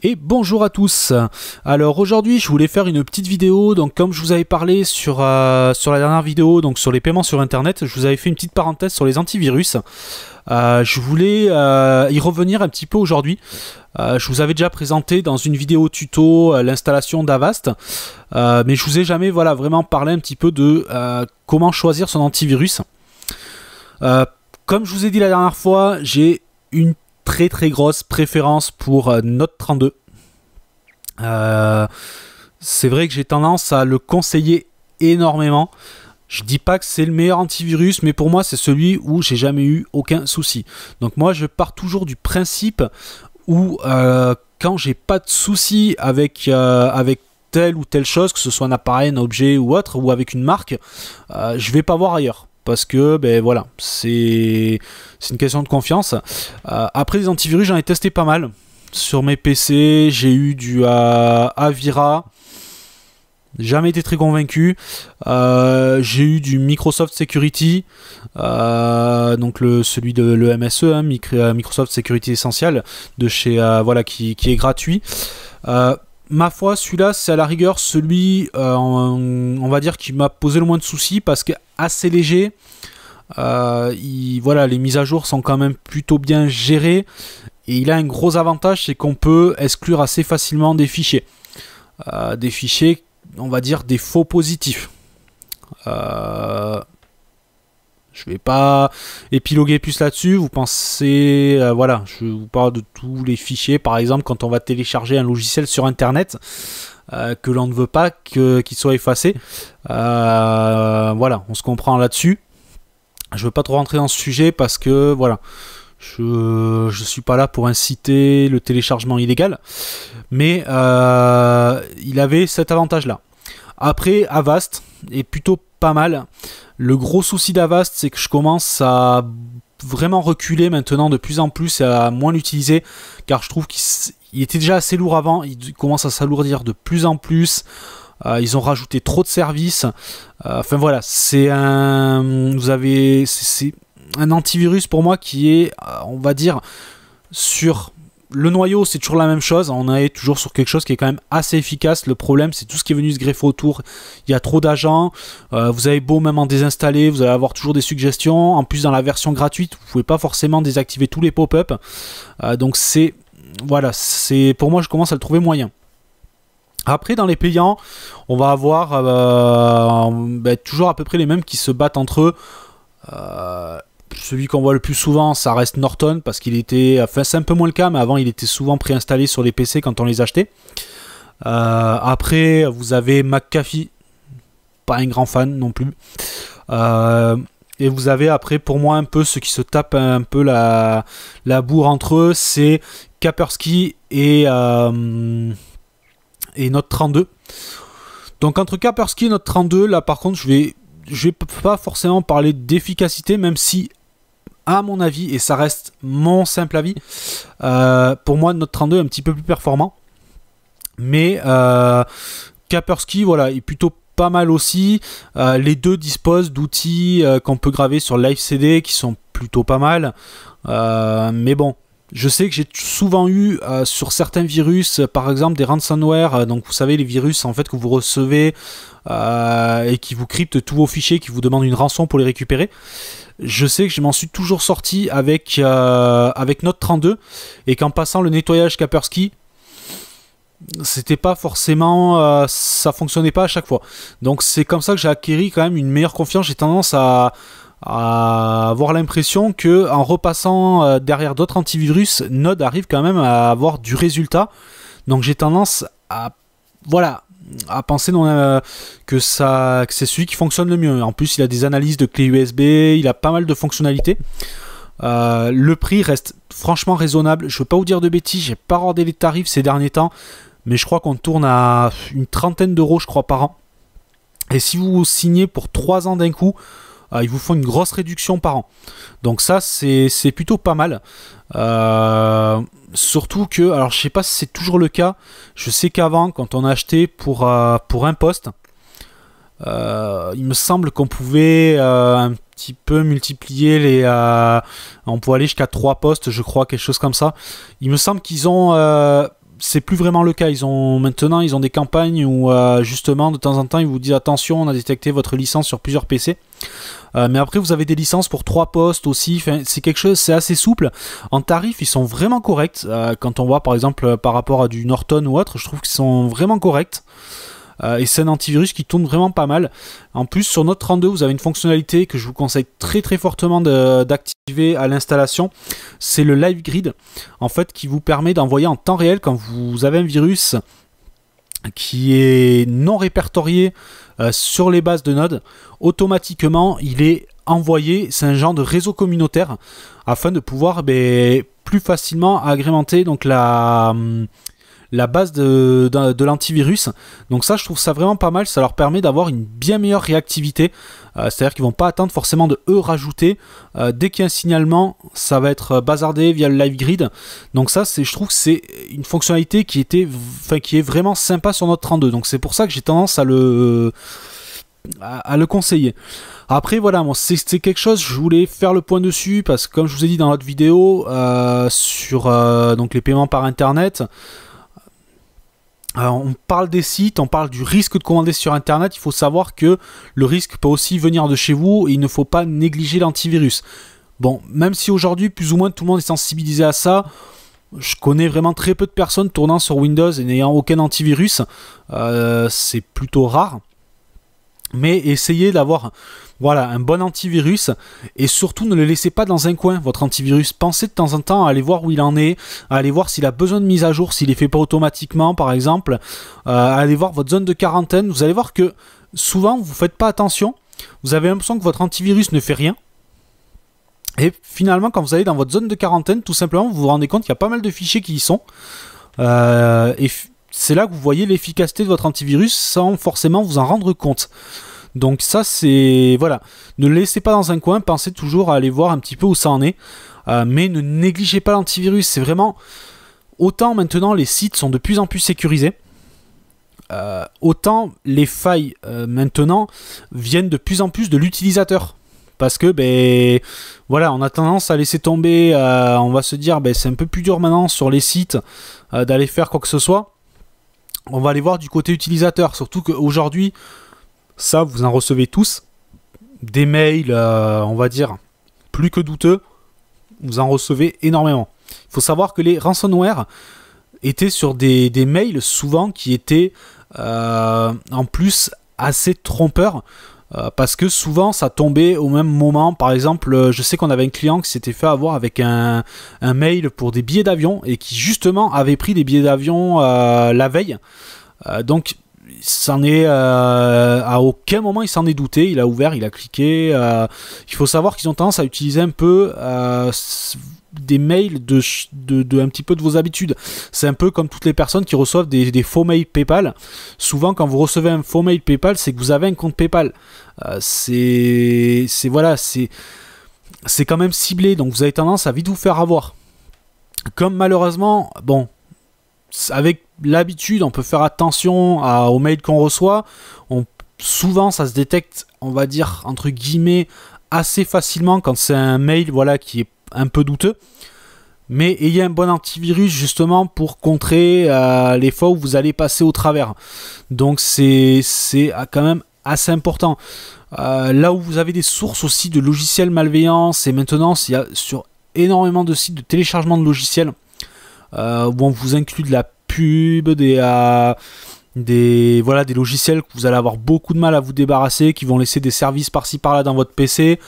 Et bonjour à tous. Alors aujourd'hui je voulais faire une petite vidéo. Donc comme je vous avais parlé sur la dernière vidéo, donc sur les paiements sur internet, je vous avais fait une petite parenthèse sur les antivirus. Je voulais y revenir un petit peu aujourd'hui. Je vous avais déjà présenté dans une vidéo tuto l'installation d'Avast, mais je vous ai jamais vraiment parlé un petit peu de comment choisir son antivirus. Comme je vous ai dit la dernière fois, j'ai une très grosse préférence pour Note 32. C'est vrai que j'ai tendance à le conseiller énormément. Je dis pas que c'est le meilleur antivirus, mais pour moi c'est celui où j'ai jamais eu aucun souci. Donc moi je pars toujours du principe où quand j'ai pas de souci avec telle ou telle chose, que ce soit un appareil, un objet ou autre, ou avec une marque, je vais pas voir ailleurs. Parce que, voilà, c'est une question de confiance. Après, les antivirus, j'en ai testé pas mal. Sur mes PC, j'ai eu du Avira. Jamais été très convaincu. J'ai eu du Microsoft Security. Donc celui de l'EMSE, Microsoft Security Essential, de chez, qui est gratuit. Ma foi, celui-là, c'est à la rigueur celui, on va dire, qui m'a posé le moins de soucis parce que assez léger. Les mises à jour sont quand même plutôt bien gérées et il a un gros avantage, c'est qu'on peut exclure assez facilement des fichiers. On va dire, des faux positifs. Je vais pas épiloguer plus là-dessus. Vous pensez, je vous parle de tous les fichiers. Par exemple, quand on va télécharger un logiciel sur Internet, que l'on ne veut pas qu'il soit effacé. On se comprend là-dessus. Je veux pas trop rentrer dans ce sujet parce que je suis pas là pour inciter le téléchargement illégal. Mais il avait cet avantage-là. Après, Avast est plutôt pas mal. Le gros souci d'Avast, c'est que je commence à vraiment reculer maintenant de plus en plus et à moins l'utiliser, car je trouve qu'il était déjà assez lourd avant, il commence à s'alourdir de plus en plus. Ils ont rajouté trop de services. C'est un antivirus pour moi qui est, on va dire, sur le noyau, c'est toujours la même chose. On est toujours sur quelque chose qui est quand même assez efficace. Le problème, c'est tout ce qui est venu se greffer autour. Il y a trop d'agents. Vous avez beau même en désinstaller, vous allez avoir toujours des suggestions. En plus, dans la version gratuite, vous pouvez pas forcément désactiver tous les pop-up. Donc pour moi, je commence à le trouver moyen. Après, dans les payants, on va avoir toujours à peu près les mêmes qui se battent entre eux. Celui qu'on voit le plus souvent, ça reste Norton, parce qu'il était... c'est un peu moins le cas, mais avant, il était souvent préinstallé sur les PC quand on les achetait. Après, vous avez McAfee, pas un grand fan non plus. Et vous avez après, pour moi, un peu ceux qui se tapent un peu la bourre entre eux, c'est Kaspersky et Note 32. Donc entre Kaspersky et Note 32, là par contre, je vais pas forcément parler d'efficacité, même si, à mon avis, et ça reste mon simple avis, pour moi Note 32 est un petit peu plus performant. Mais Kaspersky, est plutôt pas mal aussi. Les deux disposent d'outils qu'on peut graver sur Live CD qui sont plutôt pas mal. Mais bon, je sais que j'ai souvent eu sur certains virus, par exemple des ransomware, donc vous savez les virus en fait que vous recevez et qui vous cryptent tous vos fichiers, qui vous demandent une rançon pour les récupérer. Je sais que je m'en suis toujours sorti avec Note 32 et qu'en passant le nettoyage Kaspersky, c'était pas forcément ça fonctionnait pas à chaque fois. Donc c'est comme ça que j'ai acquis quand même une meilleure confiance. J'ai tendance à avoir l'impression que en repassant derrière d'autres antivirus, Node arrive quand même à avoir du résultat. Donc j'ai tendance à penser que c'est celui qui fonctionne le mieux. En plus, il a des analyses de clés USB, il a pas mal de fonctionnalités. Le prix reste franchement raisonnable. Je ne veux pas vous dire de bêtises, j'ai pas regardé les tarifs ces derniers temps, mais je crois qu'on tourne à une trentaine d'euros, je crois, par an. Et si vous signez pour 3 ans d'un coup, ils vous font une grosse réduction par an. Donc ça, c'est plutôt pas mal. Surtout que, alors je sais pas si c'est toujours le cas, je sais qu'avant, quand on achetait pour un poste, il me semble qu'on pouvait un petit peu multiplier on peut aller jusqu'à 3 postes, je crois, quelque chose comme ça. Il me semble qu'ils ont c'est plus vraiment le cas. Maintenant ils ont des campagnes où justement de temps en temps ils vous disent attention, on a détecté votre licence sur plusieurs PC. Mais après vous avez des licences pour 3 postes aussi, enfin, c'est quelque chose, c'est assez souple. En tarif ils sont vraiment corrects, quand on voit par exemple par rapport à du Norton ou autre, je trouve qu'ils sont vraiment corrects. Et c'est un antivirus qui tourne vraiment pas mal. En plus sur Note 32 vous avez une fonctionnalité que je vous conseille très très fortement d'activer à l'installation, c'est le Live Grid en fait, qui vous permet d'envoyer en temps réel quand vous avez un virus qui est non répertorié sur les bases de Node, automatiquement il est envoyé, c'est un genre de réseau communautaire afin de pouvoir plus facilement agrémenter donc la base de l'antivirus. Donc ça je trouve ça vraiment pas mal, ça leur permet d'avoir une bien meilleure réactivité, c'est à dire qu'ils vont pas attendre forcément de eux rajouter, dès qu'il y a un signalement ça va être bazardé via le Live Grid. Donc ça je trouve que c'est une fonctionnalité qui est vraiment sympa sur Note 32, donc c'est pour ça que j'ai tendance à le conseiller. Après voilà, bon, c'est quelque chose, je voulais faire le point dessus parce que comme je vous ai dit dans l'autre vidéo sur donc les paiements par internet, on parle des sites, on parle du risque de commander sur internet. Il faut savoir que le risque peut aussi venir de chez vous et il ne faut pas négliger l'antivirus. Bon, même si aujourd'hui plus ou moins tout le monde est sensibilisé à ça, je connais vraiment très peu de personnes tournant sur Windows et n'ayant aucun antivirus, c'est plutôt rare. Mais essayez d'avoir un bon antivirus et surtout ne le laissez pas dans un coin, votre antivirus. Pensez de temps en temps à aller voir où il en est, à aller voir s'il a besoin de mise à jour, s'il ne les fait pas automatiquement par exemple, à aller voir votre zone de quarantaine. Vous allez voir que souvent vous ne faites pas attention, vous avez l'impression que votre antivirus ne fait rien. Et finalement quand vous allez dans votre zone de quarantaine, tout simplement vous vous rendez compte qu'il y a pas mal de fichiers qui y sont. Et c'est là que vous voyez l'efficacité de votre antivirus sans forcément vous en rendre compte. Donc ça c'est... Voilà. Ne le laissez pas dans un coin, pensez toujours à aller voir un petit peu où ça en est. Mais ne négligez pas l'antivirus, c'est vraiment... Autant maintenant les sites sont de plus en plus sécurisés, autant les failles maintenant viennent de plus en plus de l'utilisateur. Parce que voilà, on a tendance à laisser tomber, on va se dire c'est un peu plus dur maintenant sur les sites d'aller faire quoi que ce soit. On va aller voir du côté utilisateur, surtout qu'aujourd'hui, ça vous en recevez tous, des mails, on va dire, plus que douteux, vous en recevez énormément. Il faut savoir que les ransomware étaient sur des mails souvent qui étaient en plus assez trompeurs, parce que souvent ça tombait au même moment. Par exemple, je sais qu'on avait un client qui s'était fait avoir avec un mail pour des billets d'avion et qui justement avait pris des billets d'avion la veille. Donc à aucun moment il s'en est douté, il a ouvert, il a cliqué. Il faut savoir qu'ils ont tendance à utiliser un peu des mails de un petit peu de vos habitudes. C'est un peu comme toutes les personnes qui reçoivent des faux mails PayPal. Souvent quand vous recevez un faux mail PayPal, c'est que vous avez un compte PayPal. C'est quand même ciblé, donc vous avez tendance à vite vous faire avoir. Comme malheureusement, bon, avec l'habitude, on peut faire attention aux mails qu'on reçoit. Souvent, ça se détecte, on va dire, entre guillemets, assez facilement quand c'est un mail qui est un peu douteux. Mais ayez un bon antivirus justement pour contrer les fois où vous allez passer au travers. Donc c'est quand même assez important. Là où vous avez des sources aussi de logiciels malveillants, c'est maintenant il y a sur énormément de sites de téléchargement de logiciels où on vous inclut de la pub, des logiciels que vous allez avoir beaucoup de mal à vous débarrasser, qui vont laisser des services par-ci par-là dans votre PC.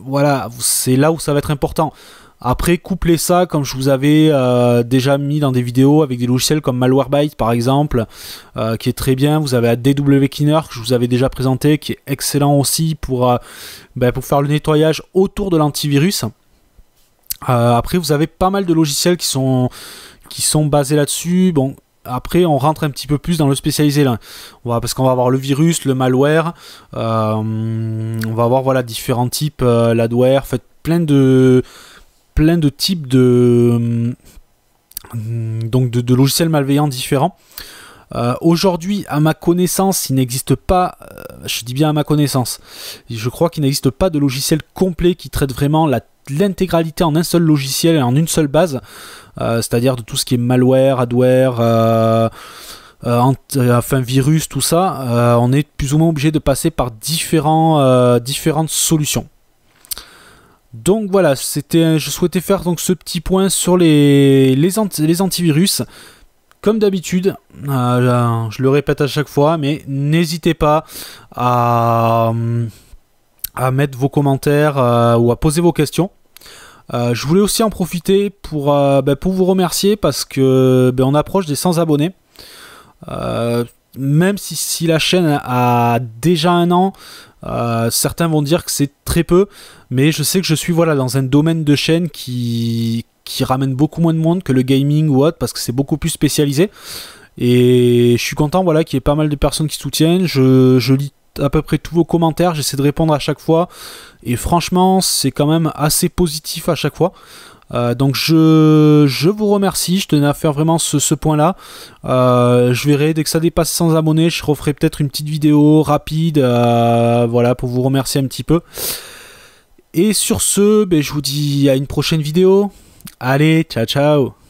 Voilà, c'est là où ça va être important. Après, couplez ça, comme je vous avais déjà mis dans des vidéos, avec des logiciels comme Malwarebytes par exemple, qui est très bien. Vous avez DW Cleaner que je vous avais déjà présenté, qui est excellent aussi pour faire le nettoyage autour de l'antivirus. Après, vous avez pas mal de logiciels qui sont basés là-dessus. Bon, après, on rentre un petit peu plus dans le spécialisé là. Parce qu'on va avoir le virus, le malware, on va avoir différents types, l'adware, plein de types de logiciels malveillants différents. Aujourd'hui, à ma connaissance, il n'existe pas, je dis bien à ma connaissance, je crois qu'il n'existe pas de logiciel complet qui traite vraiment l'intégralité en un seul logiciel et en une seule base, c'est-à-dire de tout ce qui est malware, adware, enfin virus, tout ça. On est plus ou moins obligé de passer par différentes solutions. Donc voilà, je souhaitais faire donc ce petit point sur les antivirus. Comme d'habitude, je le répète à chaque fois, mais n'hésitez pas à mettre vos commentaires ou à poser vos questions. Je voulais aussi en profiter pour vous remercier parce que on approche des 100 abonnés. Même si la chaîne a déjà 1 an, certains vont dire que c'est très peu, mais je sais que je suis dans un domaine de chaîne qui ramène beaucoup moins de monde que le gaming ou autre, parce que c'est beaucoup plus spécialisé. Et je suis content qu'il y ait pas mal de personnes qui soutiennent. Je lis à peu près tous vos commentaires, j'essaie de répondre à chaque fois, et franchement c'est quand même assez positif à chaque fois. Donc je vous remercie, je tenais à faire vraiment ce point là. Je verrai dès que ça dépasse 100 abonnés, je referai peut-être une petite vidéo rapide pour vous remercier un petit peu. Et sur ce, je vous dis à une prochaine vidéo. Allez, ciao ciao.